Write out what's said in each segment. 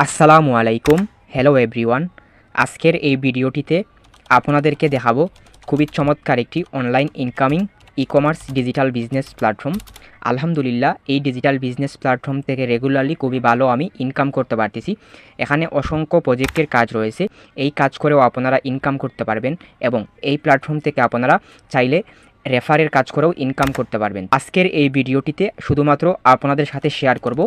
আসসালামু আলাইকুম। Hello everyone. আজকের এই ভিডিওটিতে আপনাদেরকে দেখাবো খুবই চমৎকার একটি online incoming ecommerce digital business platform. আলহামদুলিল্লাহ এই ডিজিটাল বিজনেস প্ল্যাটফর্ম থেকে রেগুলারলি খুবই ভালো আমি ইনকাম করতে পারতেছি। এখানে অসংখ্য প্রজেক্টের কাজ রয়েছে। এই কাজ করেও আপনারা ইনকাম করতে পারবেন এবং এই প্ল্যাটফর্ম থেকে আপনারা চাইলে রেফারের কাজ করেও ইনকাম করতে পারবেন। আজকের এই ভিডিওটিতে শুধুমাত্র আপনাদের সাথে শেয়ার করব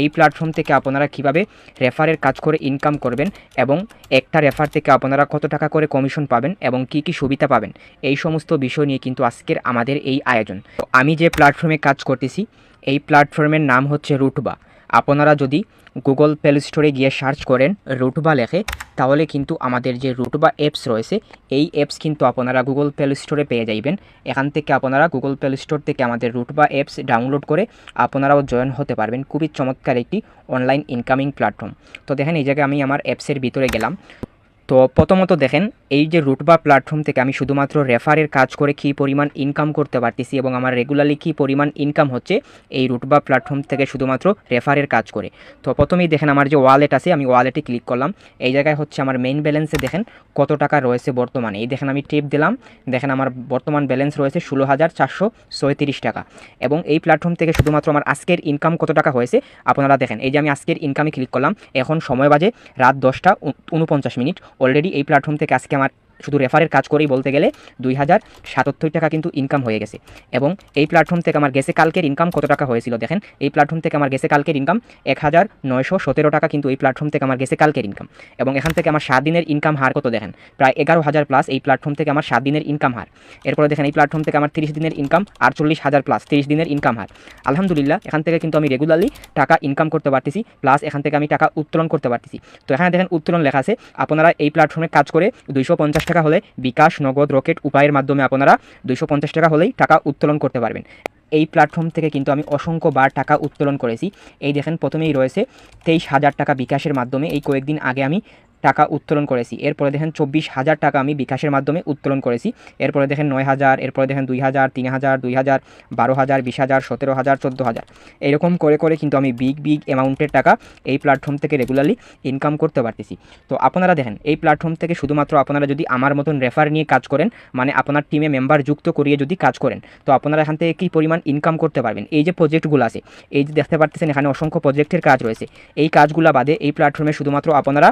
এই প্ল্যাটফর্ম থেকে আপনারা কিভাবে রেফারের কাজ করে ইনকাম করবেন এবং একটা রেফার থেকে আপনারা কত টাকা করে কমিশন পাবেন এবং কি কি সুবিধা পাবেন, এই সমস্ত বিষয় নিয়ে কিন্তু আজকের আমাদের এই আয়োজন। তো আমি যে প্ল্যাটফর্মে কাজ করতেছি এই প্ল্যাটফর্মের নাম হচ্ছে রুটবা। আপনারা যদি গুগল প্লে স্টোরে গিয়ে সার্চ করেন রুটবা লেখে, তাহলে কিন্তু আমাদের যে রুটবা অ্যাপস রয়েছে এই অ্যাপস কিন্তু আপনারা গুগল প্লে স্টোরে পেয়ে যাইবেন। এখান থেকে আপনারা গুগল প্লে স্টোর থেকে আমাদের রুটবা অ্যাপস ডাউনলোড করে আপনারাও জয়েন হতে পারবেন। খুবই চমৎকার একটি অনলাইন ইনকামিং প্ল্যাটফর্ম। তো দেখেন এই জায়গায় আমি আমার অ্যাপসের ভিতরে গেলাম। তো প্রথমত দেখেন এই যে রুটবা প্ল্যাটফর্ম থেকে আমি শুধুমাত্র রেফারের কাজ করে কী পরিমাণ ইনকাম করতে পারতেছি এবং আমার রেগুলারলি কী পরিমাণ ইনকাম হচ্ছে এই রুটবা প্ল্যাটফর্ম থেকে শুধুমাত্র রেফারের কাজ করে। তো প্রথমেই দেখেন আমার যে ওয়ালেট আছে, আমি ওয়ালেটে ক্লিক করলাম। এই জায়গায় হচ্ছে আমার মেইন ব্যালেন্সে দেখেন কত টাকা রয়েছে বর্তমানে। এই দেখেন আমি টিপ দিলাম, দেখেন আমার বর্তমান ব্যালেন্স রয়েছে 16,437 টাকা। এবং এই প্ল্যাটফর্ম থেকে শুধুমাত্র আমার আজকের ইনকাম কত টাকা হয়েছে আপনারা দেখেন। এই যে আমি আজকের ইনকামে ক্লিক করলাম, এখন সময় বাজে রাত 10টা 49 মিনিট। অলরেডি এই প্ল্যাটফর্ম থেকে আজকে আমার শুধু রেফারের কাজ করেই বলতে গেলে 2,077 টাকা কিন্তু ইনকাম হয়ে গেছে। এবং এই প্ল্যাটফর্ম থেকে আমার গেছে কালকের ইনকাম কত টাকা হয়েছিল দেখেন। এই প্ল্যাটফর্ম থেকে আমার গেছে কালকের ইনকাম 1,917 টাকা কিন্তু এই প্ল্যাটফর্ম থেকে আমার গেছে কালকের ইনকাম। এবং এখান থেকে আমার 7 দিনের ইনকাম হার কত দেখেন, প্রায় 11,000 প্লাস এই প্ল্যাটফর্ম থেকে আমার 7 দিনের ইনকাম হার। এরপরে দেখেন এই প্ল্যাটফর্ম থেকে আমার 30 দিনের ইনকাম 48,000 প্লাস 30 দিনের ইনকাম হার। আলহামদুলিল্লাহ এখান থেকে কিন্তু আমি রেগুলারলি টাকা ইনকাম করতে পারতেছি, প্লাস এখান থেকে আমি টাকা উত্তোলন করতে পারতেছি। তো এখানে দেখেন উত্তোলন লেখা আছে। আপনারা এই প্ল্যাটফর্মে কাজ করে 250 টাকা হলে বিকাশ, নগদ, রকেট উপায়ের মাধ্যমে আপনারা 250 টাকা হলেই টাকা উত্তোলন করতে পারবেন। এই প্ল্যাটফর্ম থেকে কিন্তু আমি অসংখ্যবার টাকা উত্তোলন করেছি। এই দেখেন প্রথমেই রয়েছে 23,000 টাকা বিকাশের মাধ্যমে এই কয়েকদিন আগে আমি টাকা উত্তোলন করেছি। এরপরে দেখেন 24,000 টাকা আমি বিকাশের মাধ্যমে উত্তোলন করেছি। এরপরে দেখেন 9,000, এরপরে দেখেন 2,000, 3,000, 2,000, 12,000, 20,000, 17,000, 14,000, এরকম করে করে কিন্তু আমি বিগ অ্যামাউন্টের টাকা এই প্ল্যাটফর্ম থেকে রেগুলারলি ইনকাম করতে পারতেছি। তো আপনারা দেখেন এই প্ল্যাটফর্ম থেকে শুধুমাত্র আপনারা যদি আমার মতন রেফার নিয়ে কাজ করেন, মানে আপনার টিমে মেম্বার যুক্ত করিয়ে যদি কাজ করেন, তো আপনারা এখান থেকে কী পরিমাণ ইনকাম করতে পারবেন। এই যে প্রজেক্টগুলো আছে, এই যে দেখতে পাচ্ছেন এখানে অসংখ্য প্রজেক্টের কাজ রয়েছে। এই কাজগুলো বাদে এই প্ল্যাটফর্মে শুধুমাত্র আপনারা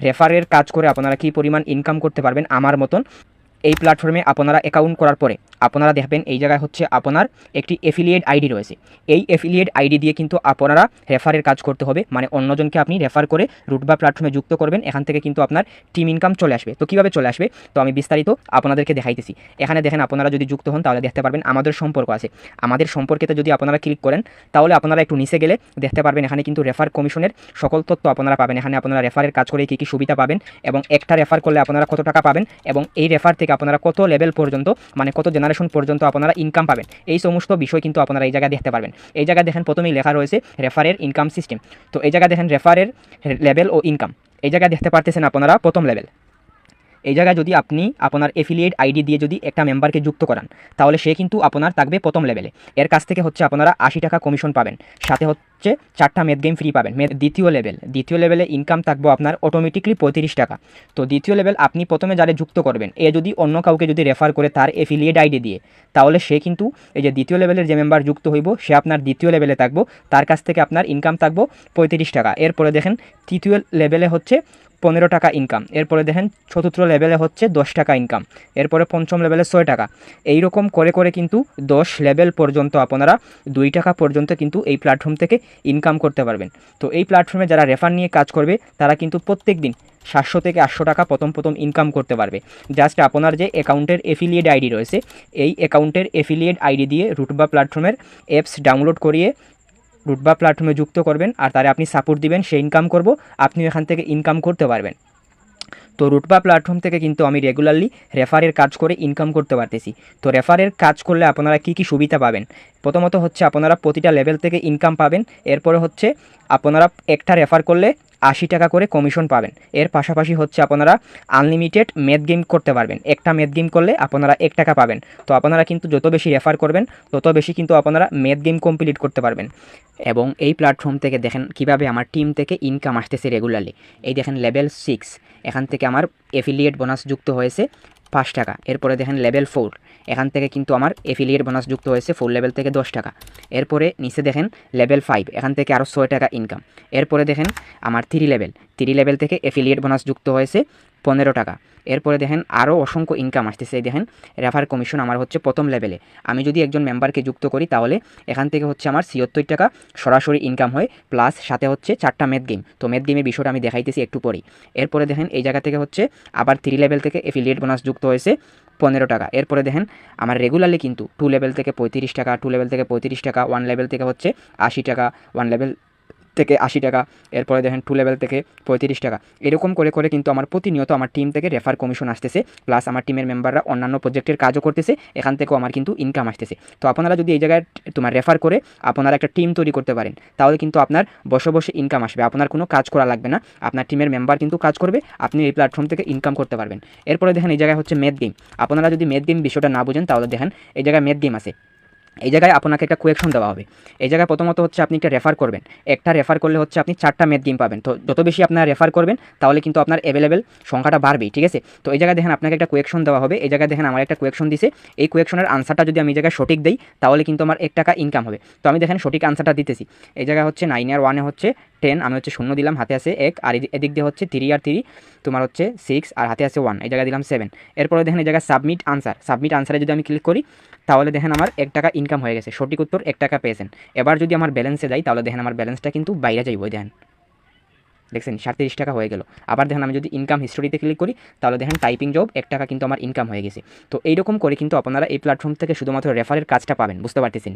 রেফারের কাজ করে আপনারা কী পরিমাণ ইনকাম করতে পারবেন আমার মতন। এই প্ল্যাটফর্মে আপনারা অ্যাকাউন্ট করার পরে আপনারা দেখবেন এই জায়গায় হচ্ছে আপনার একটি এফিলিয়েট আইডি রয়েছে। এই এফিলিয়েট আইডি দিয়ে কিন্তু আপনারা রেফারের কাজ করতে হবে, মানে অন্যজনকে আপনি রেফার করে রুটবা প্ল্যাটফর্মে যুক্ত করবেন। এখান থেকে কিন্তু আপনার টিম ইনকাম চলে আসবে। তো কীভাবে চলে আসবে তো আমি বিস্তারিত আপনাদেরকে দেখাইতেছি। এখানে দেখেন আপনারা যদি যুক্ত হন তাহলে দেখতে পারবেন আমাদের সম্পর্ক আছে। আমাদের সম্পর্কেতে যদি আপনারা ক্লিক করেন তাহলে আপনারা একটু নিচে গেলে দেখতে পারবেন এখানে কিন্তু রেফার কমিশনের সকল তথ্য আপনারা পাবেন। এখানে আপনারা রেফারের কাজ করে কী কী সুবিধা পাবেন এবং একটা রেফার করলে আপনারা কত টাকা পাবেন এবং এই রেফার থেকে আপনারা কত লেভেল পর্যন্ত, মানে কত জেনারেশন পর্যন্ত আপনারা ইনকাম পাবেন, এই সমস্ত বিষয় কিন্তু আপনারা এই জায়গায় দেখতে পারবেন। এই জায়গায় দেখেন প্রথমেই লেখা রয়েছে রেফারের ইনকাম সিস্টেম। তো এই জায়গায় দেখেন রেফারের লেভেল ও ইনকাম। এই জায়গায় দেখতে পারতেছেন আপনারা প্রথম লেভেল। এই জায়গায় যদি আপনি আপনার এফিলিয়েট আইডি দিয়ে যদি একটা মেম্বারকে যুক্ত করান তাহলে সে কিন্তু আপনার থাকবে প্রথম লেভেলে। এর কাছ থেকে হচ্ছে আপনারা 80 টাকা কমিশন পাবেন, সাথে হচ্ছে 4টা ম্যাথ গেম ফ্রি পাবেন। দ্বিতীয় লেভেলে ইনকাম থাকবো আপনার অটোমেটিকলি 35 টাকা। তো দ্বিতীয় লেভেল আপনি প্রথমে যারা যুক্ত করবেন, এ যদি অন্য কাউকে যদি রেফার করে তার এফিলিয়েট আইডি দিয়ে, তাহলে সে কিন্তু এই যে দ্বিতীয় লেভেলের যে মেম্বার যুক্ত হইব সে আপনার দ্বিতীয় লেভেলে থাকবো, তার কাছ থেকে আপনার ইনকাম থাকবো 35 টাকা। এরপরে দেখেন তৃতীয় লেভেলে হচ্ছে 15 টাকা ইনকাম। এরপরে দেখেন চতুর্থ লেভেলে হচ্ছে 10 টাকা ইনকাম। এরপরে পঞ্চম লেভেলে 6 টাকা। এইরকম করে করে কিন্তু 10 লেভেল পর্যন্ত আপনারা 2 টাকা পর্যন্ত কিন্তু এই প্ল্যাটফর্ম থেকে ইনকাম করতে পারবেন। তো এই প্ল্যাটফর্মে যারা রেফার নিয়ে কাজ করবে তারা কিন্তু প্রত্যেক দিন 700 থেকে 800 টাকা প্রথম ইনকাম করতে পারবে। জাস্ট আপনার যে অ্যাকাউন্টের এফিলিয়েট আইডি রয়েছে এই অ্যাকাউন্টের এফিলিয়েট আইডি দিয়ে রুটবা প্ল্যাটফর্মের অ্যাপস ডাউনলোড করিয়ে রুটবা প্ল্যাটফর্মে যুক্ত করবেন আর তারে আপনি সাপোর্ট দিবেন, সে ইনকাম করব, আপনিও এখান থেকে ইনকাম করতে পারবেন। তো রুটবা প্ল্যাটফর্ম থেকে কিন্তু আমি রেগুলারলি রেফারের কাজ করে ইনকাম করতে পারতেছি। তো রেফারের কাজ করলে আপনারা কী কী সুবিধা পাবেন প্রথমত হচ্ছে আপনারা প্রতিটা লেভেল থেকে ইনকাম পাবেন। এরপরে হচ্ছে আপনারা একটা রেফার করলে 80 টাকা করে কমিশন পাবেন। এর পাশাপাশি হচ্ছে আপনারা আনলিমিটেড ম্যাথ গেম করতে পারবেন। একটা ম্যাথ গেম করলে আপনারা 1 টাকা পাবেন। তো আপনারা কিন্তু যত বেশি রেফার করবেন তত বেশি কিন্তু আপনারা ম্যাথ গেম কমপ্লিট করতে পারবেন। এবং এই প্ল্যাটফর্ম থেকে দেখেন কিভাবে আমার টিম থেকে ইনকাম আসতেছে রেগুলারলি। এই দেখেন লেভেল 6, এখান থেকে আমার এফিলিয়েট বোনাস যুক্ত হয়েছে 5 টাকা। এরপরে দেখেন লেভেল 4, এখান থেকে কিন্তু আমার এফিলিয়েট বোনাস যুক্ত হয়েছে 4 লেভেল থেকে 10 টাকা। এরপরে নিচে দেখেন লেভেল 5, এখান থেকে আরও 6 টাকা ইনকাম। এরপরে দেখেন আমার 3 লেভেল থেকে এফিলিয়েট বোনাস যুক্ত হয়েছে 15 টাকা। এরপরে দেখেন আরও অসংখ্য ইনকাম আসতেছে। এই দেখেন রেফার কমিশন আমার হচ্ছে প্রথম লেভেলে। আমি যদি একজন মেম্বারকে যুক্ত করি তাহলে এখান থেকে হচ্ছে আমার 76 টাকা সরাসরি ইনকাম হয়, প্লাস সাথে হচ্ছে 4টা ম্যাথ গেম। তো ম্যাথ গেমের বিষয়টা আমি দেখাইতেছি একটু পরেই। এরপরে দেখেন এই জায়গা থেকে হচ্ছে আবার 3 লেভেল থেকে এফিলিয়েট বোনাস যুক্ত হয়েছে 15 টাকা। এরপরে দেখেন আমার রেগুলারলি কিন্তু 2 লেভেল থেকে 35 টাকা, 2 লেভেল থেকে 35 টাকা, 1 লেভেল থেকে হচ্ছে 80 টাকা, 1 লেভেল থেকে 80 টাকা। এরপরে দেখেন 2 লেভেল থেকে 35 টাকা। এরকম করে করে কিন্তু আমার প্রতিনিয়ত আমার টিম থেকে রেফার কমিশন আসতেছে, প্লাস আমার টিমের মেম্বাররা অন্যান্য প্রজেক্টের কাজও করতেছে, এখান থেকেও আমার কিন্তু ইনকাম আসতেছে। তো আপনারা যদি এই জায়গায় তোমার রেফার করে আপনারা একটা টিম তৈরি করতে পারেন তাহলে কিন্তু আপনার বসে বসে ইনকাম আসবে, আপনার কোনো কাজ করা লাগবে না, আপনার টিমের মেম্বার কিন্তু কাজ করবে, আপনি এই প্ল্যাটফর্ম থেকে ইনকাম করতে পারবেন। এরপরে দেখেন এই জায়গায় হচ্ছে ম্যাথ গেম। আপনারা যদি ম্যাথ গেম বিষয়টা না বুঝেন তাহলে দেখেন এই জায়গায় ম্যাথ গেম আছে। এই জায়গায় আপনাকে একটা কোয়েকশন দেওয়া হবে। এই জায়গায় প্রথমত হচ্ছে আপনি একটা রেফার করবেন, একটা রেফার করলে হচ্ছে আপনি 4টা ম্যাথ গেম পাবেন। তো যত বেশি আপনারা রেফার করবেন তাহলে কিন্তু আপনার অ্যাভেলেবেল সংখ্যাটা বাড়বেই, ঠিক আছে। তো এই জায়গায় দেখেন আপনাকে একটা কোয়েকশন দেওয়া হবে। এই জায়গায় দেখেন আমার একটা কোয়েকশন দিছে, এই কোয়েকশনের আনসারটা যদি আমি এই জায়গায় সঠিক দেই তাহলে কিন্তু আমার 1 টাকা ইনকাম হবে। তো আমি দেখেন সঠিক আনসারটা দিতেছি। এই জায়গায় হচ্ছে 9 আর 1 হচ্ছে 10, আমি হচ্ছে 0 দিলাম, হাতে আছে 1, আর এদিক দিয়ে হচ্ছে 3 আর 3 তোমার হচ্ছে 6, আর হাতে আছে 1, এই জায়গায় দিলাম 7। এরপরে দেখেন এই জায়গায় সাবমিট আনসারে যদি আমি ক্লিক করি তাহলে দেখেন আমার 1 টাকা ইনকাম হয়ে গেছে, সঠিক উত্তর 1 টাকা পেয়েছেন। এবার যদি আমার ব্যালেন্সে যাই তাহলে দেখেন আমার ব্যালেন্সটা কিন্তু বাইরে যাইব, দেখেন দেখছেন 37 টাকা হয়ে গেল। আবার দেখেন আমি যদি ইনকাম হিস্টোরিতে ক্লিক করি তাহলে দেখেন টাইপিং জব 1 টাকা কিন্তু আমার ইনকাম হয়ে গেছে। তো এইরকম করে কিন্তু আপনারা এই প্ল্যাটফর্ম থেকে শুধুমাত্র রেফারের কাজটা পাবেন, বুঝতে পারতেছেন।